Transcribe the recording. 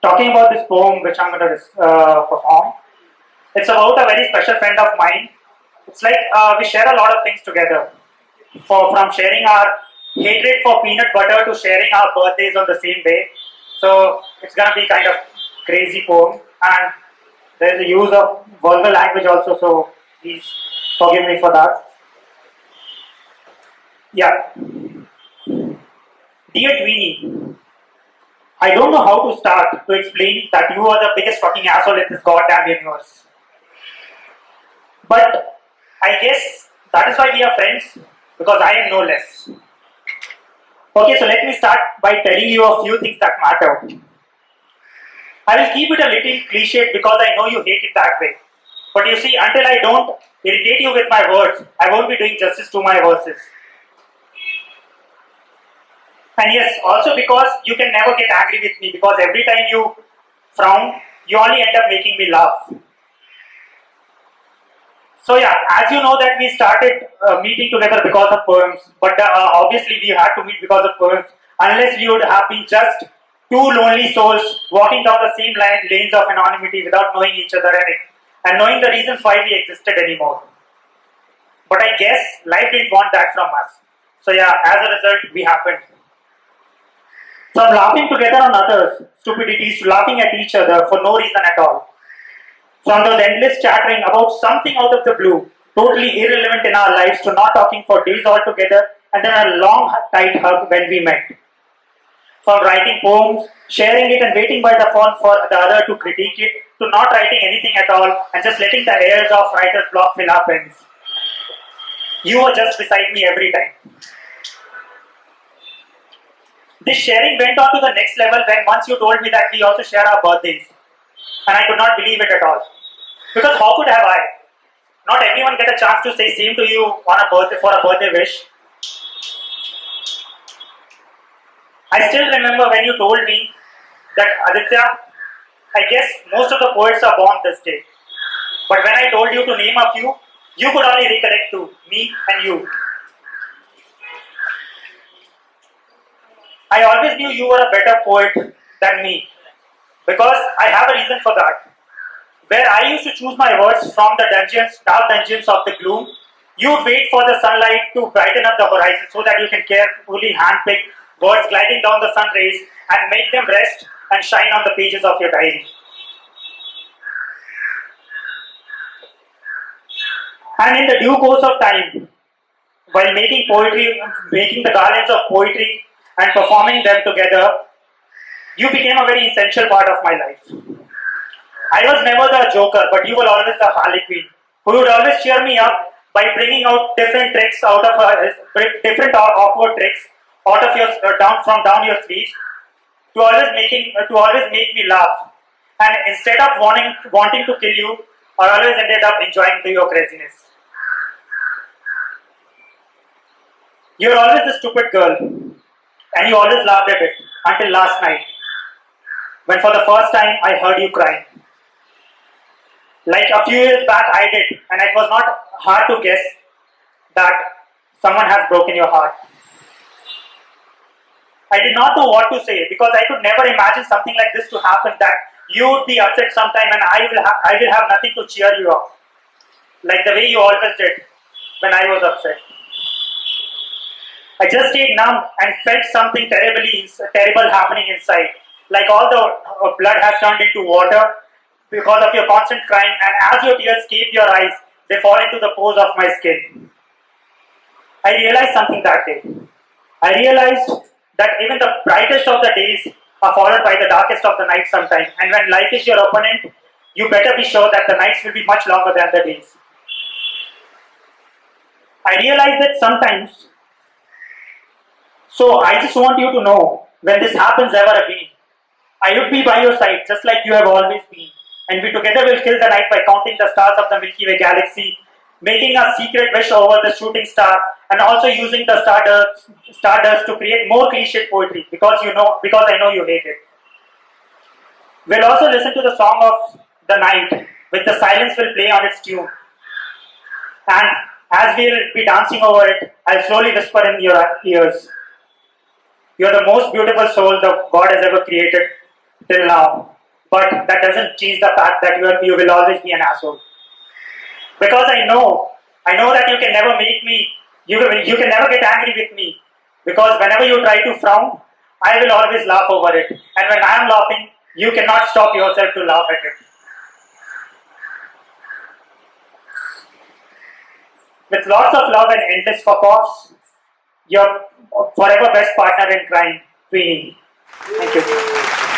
talking about this poem which I'm going to perform. It's about a very special friend of mine. It's like we share a lot of things together. From sharing our hatred for peanut butter to sharing our birthdays on the same day. So it's gonna be kind of crazy poem, and there's a use of vulgar language also. So please forgive me for that. Yeah, dear Tweenie, I don't know how to start to explain that you are the biggest fucking asshole in this goddamn universe. But I guess that is why we are friends, because I am no less. Okay, so let me start by telling you a few things that matter. I will keep it a little cliched because I know you hate it that way. But you see, until I don't irritate you with my words, I won't be doing justice to my verses. And yes, also because you can never get angry with me, because every time you frown, you only end up making me laugh. So yeah, as you know that we started meeting together because of poems, but obviously we had to meet because of poems. Unless we would have been just two lonely souls walking down the same lanes of anonymity without knowing each other and knowing the reasons why we existed anymore. But I guess life didn't want that from us. So yeah, as a result, we happened. From laughing together on others' stupidities to laughing at each other for no reason at all. From those endless chattering about something out of the blue, totally irrelevant in our lives, to not talking for days altogether and then a long, tight hug when we met. From writing poems, sharing it and waiting by the phone for the other to critique it, to not writing anything at all and just letting the airs of writer's block fill our pens. You were just beside me every time. This sharing went on to the next level when once you told me that we also share our birthdays. And I could not believe it at all. Because how could have I? Not everyone get a chance to say same to you on a birthday for a birthday wish. I still remember when you told me that Aditya, I guess most of the poets are born this day. But when I told you to name a few, you could only recollect two, me and you. I always knew you were a better poet than me, because I have a reason for that. Where I used to choose my words from the dungeons, dark dungeons of the gloom, you would wait for the sunlight to brighten up the horizon so that you can carefully handpick words gliding down the sun rays and make them rest and shine on the pages of your diary. And in the due course of time, while making poetry, making the garlands of poetry and performing them together, you became a very essential part of my life. I was never the joker, but you were always the harlequin, who would always cheer me up by bringing out different tricks out of different awkward tricks out of your down your sleeves to always make me laugh. And instead of wanting to kill you, I always ended up enjoying your craziness. You were always the stupid girl, and you always laughed at it until last night, when for the first time I heard you crying. Like a few years back I did, and it was not hard to guess that someone has broken your heart. I did not know what to say because I could never imagine something like this to happen, that you would be upset sometime and I will have nothing to cheer you up, like the way you always did when I was upset. I just stayed numb and felt something terrible happening inside. Like all the blood has turned into water because of your constant crying, and as your tears escape your eyes, they fall into the pores of my skin. I realized something that day. I realized that even the brightest of the days are followed by the darkest of the nights sometimes. And when life is your opponent, you better be sure that the nights will be much longer than the days. I realized that sometimes. So I just want you to know, when this happens ever again, I would be by your side just like you have always been. And we together will kill the night by counting the stars of the Milky Way galaxy, making a secret wish over the shooting star, and also using the stardust to create more cliched poetry because I know you hate it. We'll also listen to the song of the night, with the silence will play on its tune. And as we'll be dancing over it, I'll slowly whisper in your ears, "You're the most beautiful soul the God has ever created. till now. But that doesn't change the fact that you will always be an asshole. Because I know that you can never make me, you can never get angry with me. Because whenever you try to frown, I will always laugh over it. And when I am laughing, you cannot stop yourself to laugh at it. With lots of love and endless fuck offs, your forever best partner in crime, Queenie. Thank you.